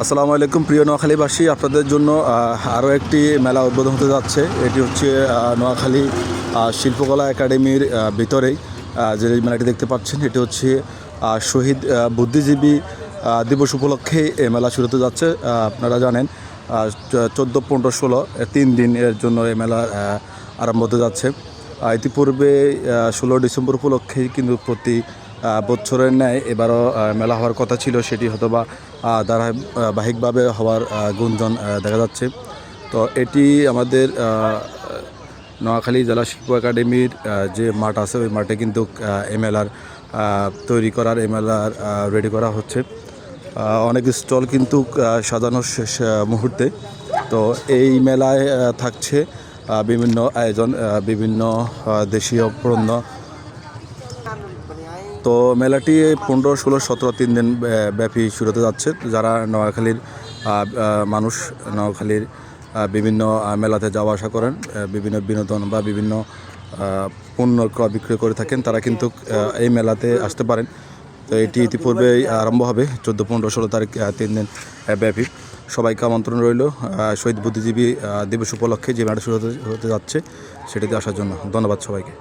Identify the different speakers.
Speaker 1: আসসালামু আলাইকুম প্রিয় নোয়াখালীবাসী, আপনাদের জন্য আরও একটি মেলা উদ্বোধন হতে যাচ্ছে। এটি হচ্ছে নোয়াখালী শিল্পকলা একাডেমির ভিতরেই যে মেলাটি দেখতে পাচ্ছেন, এটি হচ্ছে শহীদ বুদ্ধিজীবী দিবস উপলক্ষে এই মেলা শুরু হতে যাচ্ছে। আপনারা জানেন 14, 15, 16 3 দিন এর জন্য এই মেলা আরম্ভ হতে যাচ্ছে। ইতিপূর্বে 16 ডিসেম্বর উপলক্ষেই কিন্তু প্রতি বছরের ন্যায় এবারও মেলা হওয়ার কথা ছিল, সেটি হয়তোবা ধারাবাহিকভাবে হওয়ার গুঞ্জন দেখা যাচ্ছে। তো এটি আমাদের নোয়াখালী জেলা শিল্প একাডেমির যে মাঠ আছে, ওই মাঠে কিন্তু এই মেলার তৈরি করার এই মেলার রেডি করা হচ্ছে। অনেক স্টল কিন্তু সাজানোর শেষ মুহূর্তে। তো এই মেলায় থাকছে বিভিন্ন আয়োজন, বিভিন্ন দেশীয় পণ্য। তো মেলাটি 15, 16, 17 3 দিন ব্যাপী শুরু হতে যাচ্ছে। যারা নোয়াখালীর মানুষ নোয়াখালীর বিভিন্ন মেলাতে যাওয়া আসা করেন, বিভিন্ন বিনোদন বা বিভিন্ন পণ্য ক্রয় বিক্রয় করে থাকেন, তারা কিন্তু এই মেলাতে আসতে পারেন। তো এটি ইতিপূর্বেই আরম্ভ হবে 14, 15, 16 তারিখ 3 দিন ব্যাপী। সবাইকে আমন্ত্রণ রইল শহীদ বুদ্ধিজীবী দিবস উপলক্ষে যে মেলা শুরু হতে যাচ্ছে সেটিতে আসার জন্য। ধন্যবাদ সবাইকে।